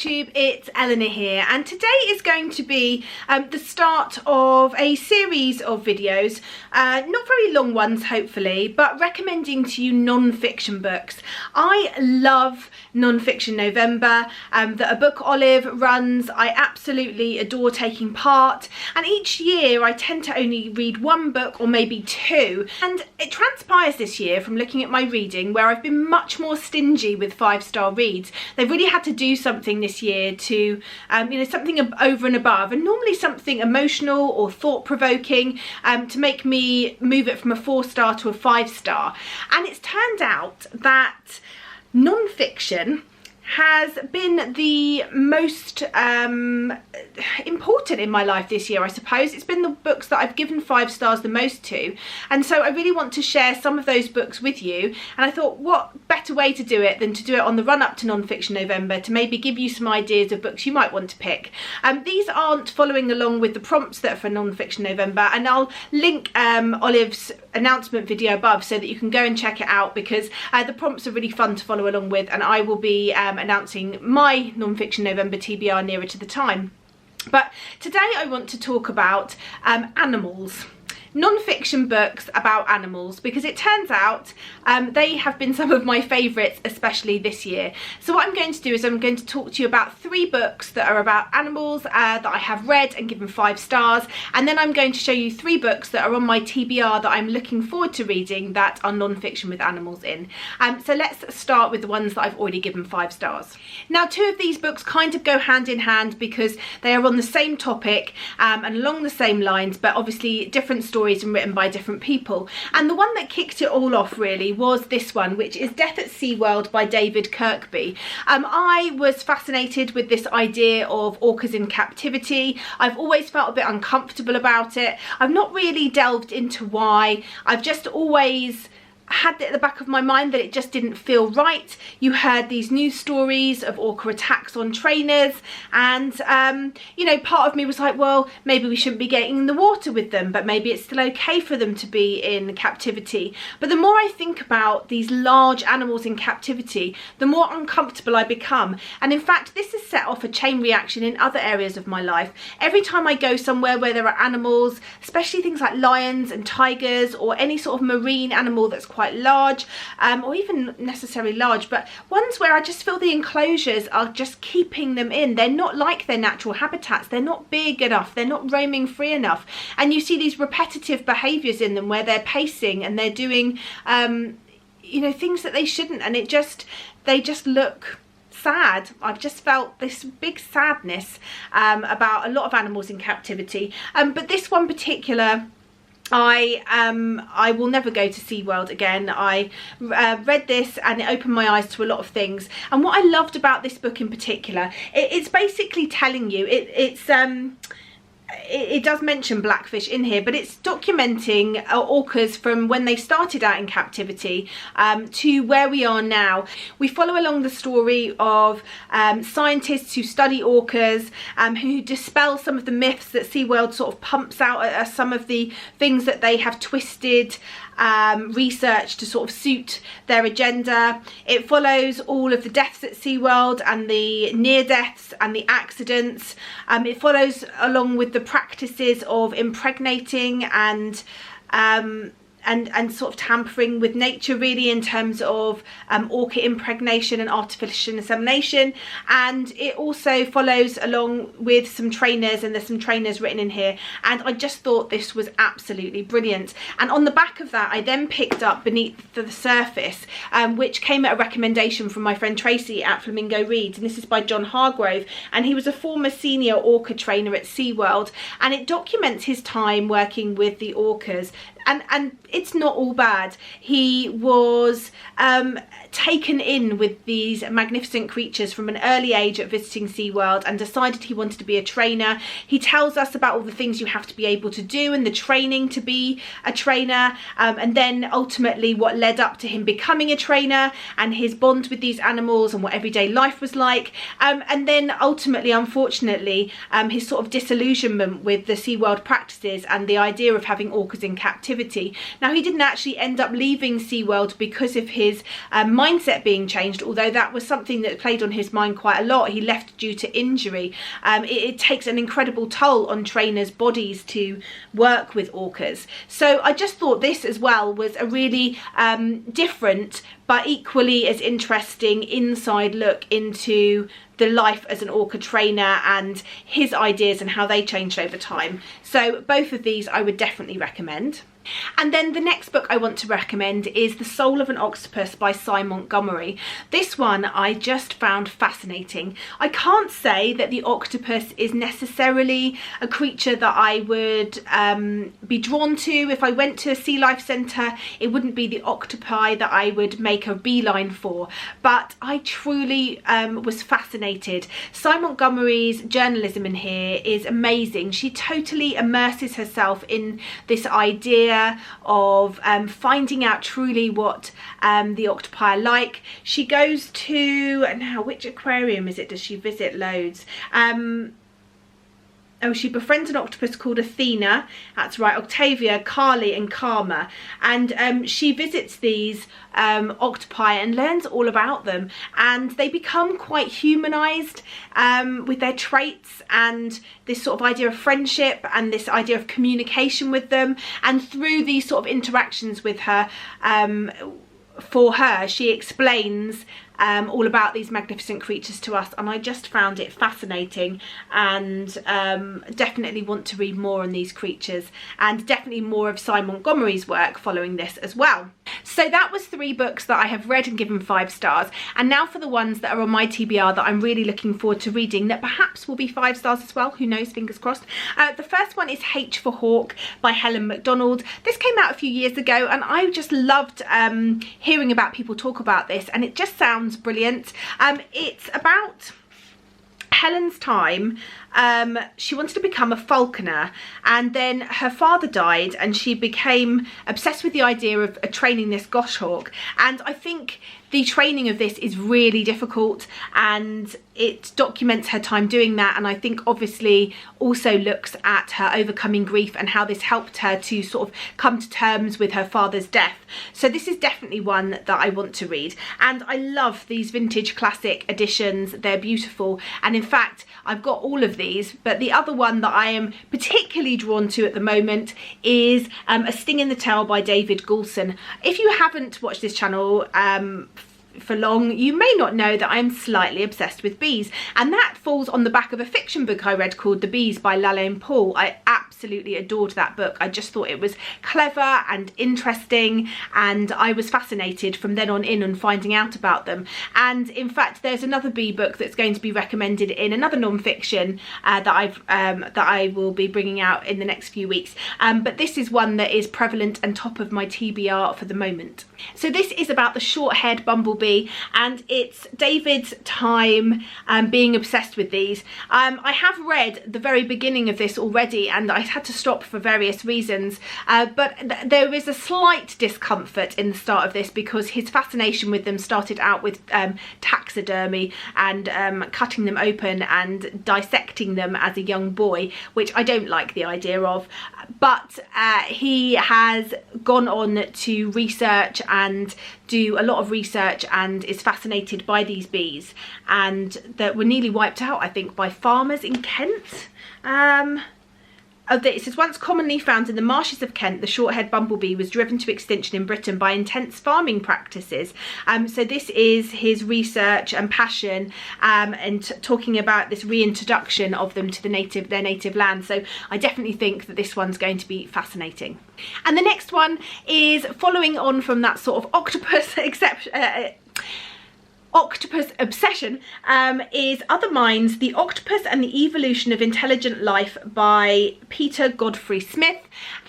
YouTube, it's Eleanor here, and today is going to be the start of a series of videos, not very long ones hopefully, but recommending to you non-fiction books. I love non-fiction November that A Book Olive runs. I absolutely adore taking part, and each year I tend to only read one book or maybe two, and it transpires this year from looking at my reading where I've been much more stingy with 5-star reads. They've really had to do something this year to, something over and above, and normally something emotional or thought-provoking to make me move it from a 4-star to a 5-star. And it's turned out that non-fiction has been the most important in my life this year, I suppose. It's been the books that I've given 5 stars the most to, and so I really want to share some of those books with you, and I thought what better way to do it than to do it on the run up to non-fiction November, to maybe give you some ideas of books you might want to pick. These aren't following along with the prompts that are for non-fiction November, and I'll link Olive's announcement video above so that you can go and check it out, because the prompts are really fun to follow along with, and I will be announcing my non-fiction November TBR nearer to the time. But today I want to talk about animals. Non-fiction books about animals, because it turns out they have been some of my favourites, especially this year. So what I'm going to do is I'm going to talk to you about 3 books that are about animals that I have read and given 5 stars, and then I'm going to show you 3 books that are on my TBR that I'm looking forward to reading that are non-fiction with animals in. So let's start with the ones that I've already given 5 stars. Now, 2 of these books kind of go hand in hand because they are on the same topic and along the same lines, but obviously different stories and written by different people. And the one that kicked it all off really was this one, which is Death at SeaWorld by David Kirkby. I was fascinated with this idea of orcas in captivity. I've always felt a bit uncomfortable about it. I've not really delved into why. I've just always had it at the back of my mind that it just didn't feel right. You heard these news stories of orca attacks on trainers, and part of me was like, well, maybe we shouldn't be getting in the water with them, but maybe it's still okay for them to be in captivity. But the more I think about these large animals in captivity, the more uncomfortable I become. And in fact, this has set off a chain reaction in other areas of my life. Every time I go somewhere where there are animals, especially things like lions and tigers, or any sort of marine animal that's quite large, or even necessarily large, but ones where I just feel the enclosures are just keeping them in. They're not like their natural habitats. They're not big enough. They're not roaming free enough. And you see these repetitive behaviours in them where they're pacing and they're doing, things that they shouldn't, and they just look sad. I've just felt this big sadness about a lot of animals in captivity. But this one particular, I will never go to SeaWorld again. I read this and it opened my eyes to a lot of things. And what I loved about this book in particular, it's basically telling you, it does mention blackfish in here, but it's documenting orcas from when they started out in captivity to where we are now. We follow along the story of scientists who study orcas, who dispel some of the myths that SeaWorld sort of pumps out, some of the things that they have twisted research to sort of suit their agenda. It follows all of the deaths at SeaWorld and the near deaths and the accidents. It follows along with the practices of impregnating and sort of tampering with nature, really, in terms of orca impregnation and artificial insemination. And it also follows along with some trainers, and there's some trainers written in here, and I just thought this was absolutely brilliant. And on the back of that, I then picked up Beneath the Surface, which came at a recommendation from my friend Tracy at Flamingo Reads, and this is by John Hargrove, and he was a former senior orca trainer at SeaWorld, and it documents his time working with the orcas. And it's not all bad. He was taken in with these magnificent creatures from an early age at visiting SeaWorld, and decided he wanted to be a trainer. He tells us about all the things you have to be able to do and the training to be a trainer, and then ultimately what led up to him becoming a trainer, and his bond with these animals and what everyday life was like, and then ultimately, unfortunately, his sort of disillusionment with the SeaWorld practices and the idea of having orcas in captivity. activity. Now, he didn't actually end up leaving SeaWorld because of his mindset being changed, although that was something that played on his mind quite a lot. He left due to injury. It takes an incredible toll on trainers' bodies to work with orcas. So I just thought this as well was a really different but equally as interesting inside look into the life as an orca trainer and his ideas and how they changed over time. So both of these I would definitely recommend. And then the next book I want to recommend is The Soul of an Octopus by Cy Montgomery. This one I just found fascinating. I can't say that the octopus is necessarily a creature that I would be drawn to. If I went to a sea life centre, it wouldn't be the octopi that I would make a beeline for, but I truly was fascinated. Cy Montgomery's journalism in here is amazing. She totally immerses herself in this idea of finding out truly what the octopi are like. She goes to, now which aquarium is it? Does she visit loads? Oh, she befriends an octopus called Athena, that's right, Octavia, Carly and Karma, and she visits these octopi and learns all about them, and they become quite humanised with their traits and this sort of idea of friendship and this idea of communication with them. And through these sort of interactions with her, for her, she explains all about these magnificent creatures to us, and I just found it fascinating, and definitely want to read more on these creatures, and definitely more of Cy Montgomery's work following this as well. So that was 3 books that I have read and given 5 stars, and now for the ones that are on my TBR that I'm really looking forward to reading that perhaps will be 5 stars as well, who knows, fingers crossed. The first one is H for Hawk by Helen MacDonald. This came out a few years ago and I just loved hearing about people talk about this, and it just sounds brilliant. It's about Helen's time. She wanted to become a falconer, and then her father died and she became obsessed with the idea of training this goshawk, and I think the training of this is really difficult, and it documents her time doing that, and I think obviously also looks at her overcoming grief and how this helped her to sort of come to terms with her father's death. So this is definitely one that I want to read, and I love these vintage classic editions. They're beautiful, and in fact I've got all of these, but the other one that I am particularly drawn to at the moment is A Sting in the Tail by David Goulson. If you haven't watched this channel for long, you may not know that I'm slightly obsessed with bees, and that falls on the back of a fiction book I read called The Bees by Lalaine Paul. I absolutely adored that book. I just thought it was clever and interesting, and I was fascinated from then on finding out about them. And in fact there's another bee book that's going to be recommended in another non-fiction that I will be bringing out in the next few weeks, but this is one that is prevalent and top of my TBR for the moment. So this is about the short-haired bumblebee, and it's David's time being obsessed with these. I have read the very beginning of this already, and I had to stop for various reasons, but there is a slight discomfort in the start of this because his fascination with them started out with taxidermy and cutting them open and dissecting them as a young boy, which I don't like the idea of, but he has gone on to research and do a lot of research and is fascinated by these bees, and that were nearly wiped out, I think, by farmers in Kent. It says, once commonly found in the marshes of Kent, the short-haired bumblebee was driven to extinction in Britain by intense farming practices. So this is his research and passion, and talking about this reintroduction of them to their native land. So I definitely think that this one's going to be fascinating. And the next one is following on from that sort of Octopus Obsession, is Other Minds, The Octopus and the Evolution of Intelligent Life by Peter Godfrey Smith.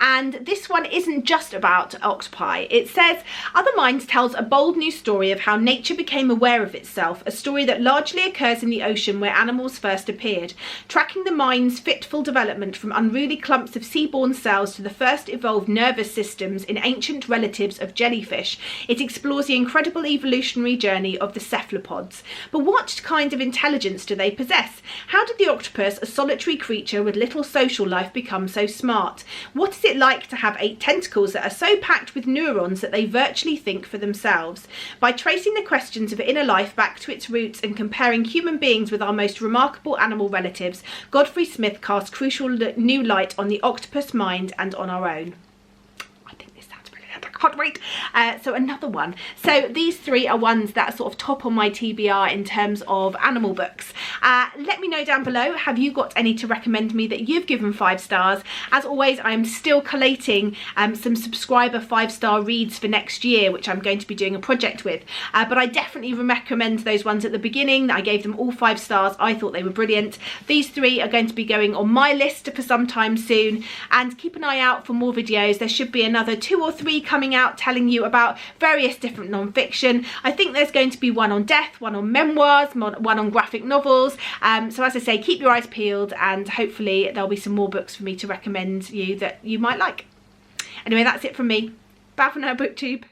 And this one isn't just about octopi. It says, Other Minds tells a bold new story of how nature became aware of itself, a story that largely occurs in the ocean where animals first appeared, tracking the mind's fitful development from unruly clumps of seaborne cells to the first evolved nervous systems in ancient relatives of jellyfish. It explores the incredible evolutionary journey of the cephalopods. But what kind of intelligence do they possess? How did the octopus, a solitary creature with little social life, become so smart? What is it like to have 8 tentacles that are so packed with neurons that they virtually think for themselves? By tracing the questions of inner life back to its roots and comparing human beings with our most remarkable animal relatives, Godfrey Smith casts crucial new light on the octopus mind and on our own. I can't wait. So another one. So these 3 are ones that are sort of top on my TBR in terms of animal books. Let me know down below, have you got any to recommend me that you've given 5 stars? As always, I am still collating some subscriber 5-star reads for next year, which I'm going to be doing a project with. But I definitely recommend those ones at the beginning. I gave them all 5 stars. I thought they were brilliant. These 3 are going to be going on my list for some time soon. And keep an eye out for more videos. There should be another 2 or 3 coming out telling you about various different non-fiction. I think there's going to be one on death, one on memoirs, one on graphic novels. So as I say, keep your eyes peeled, and hopefully there'll be some more books for me to recommend you that you might like. Anyway, that's it from me. Bye for now, BookTube.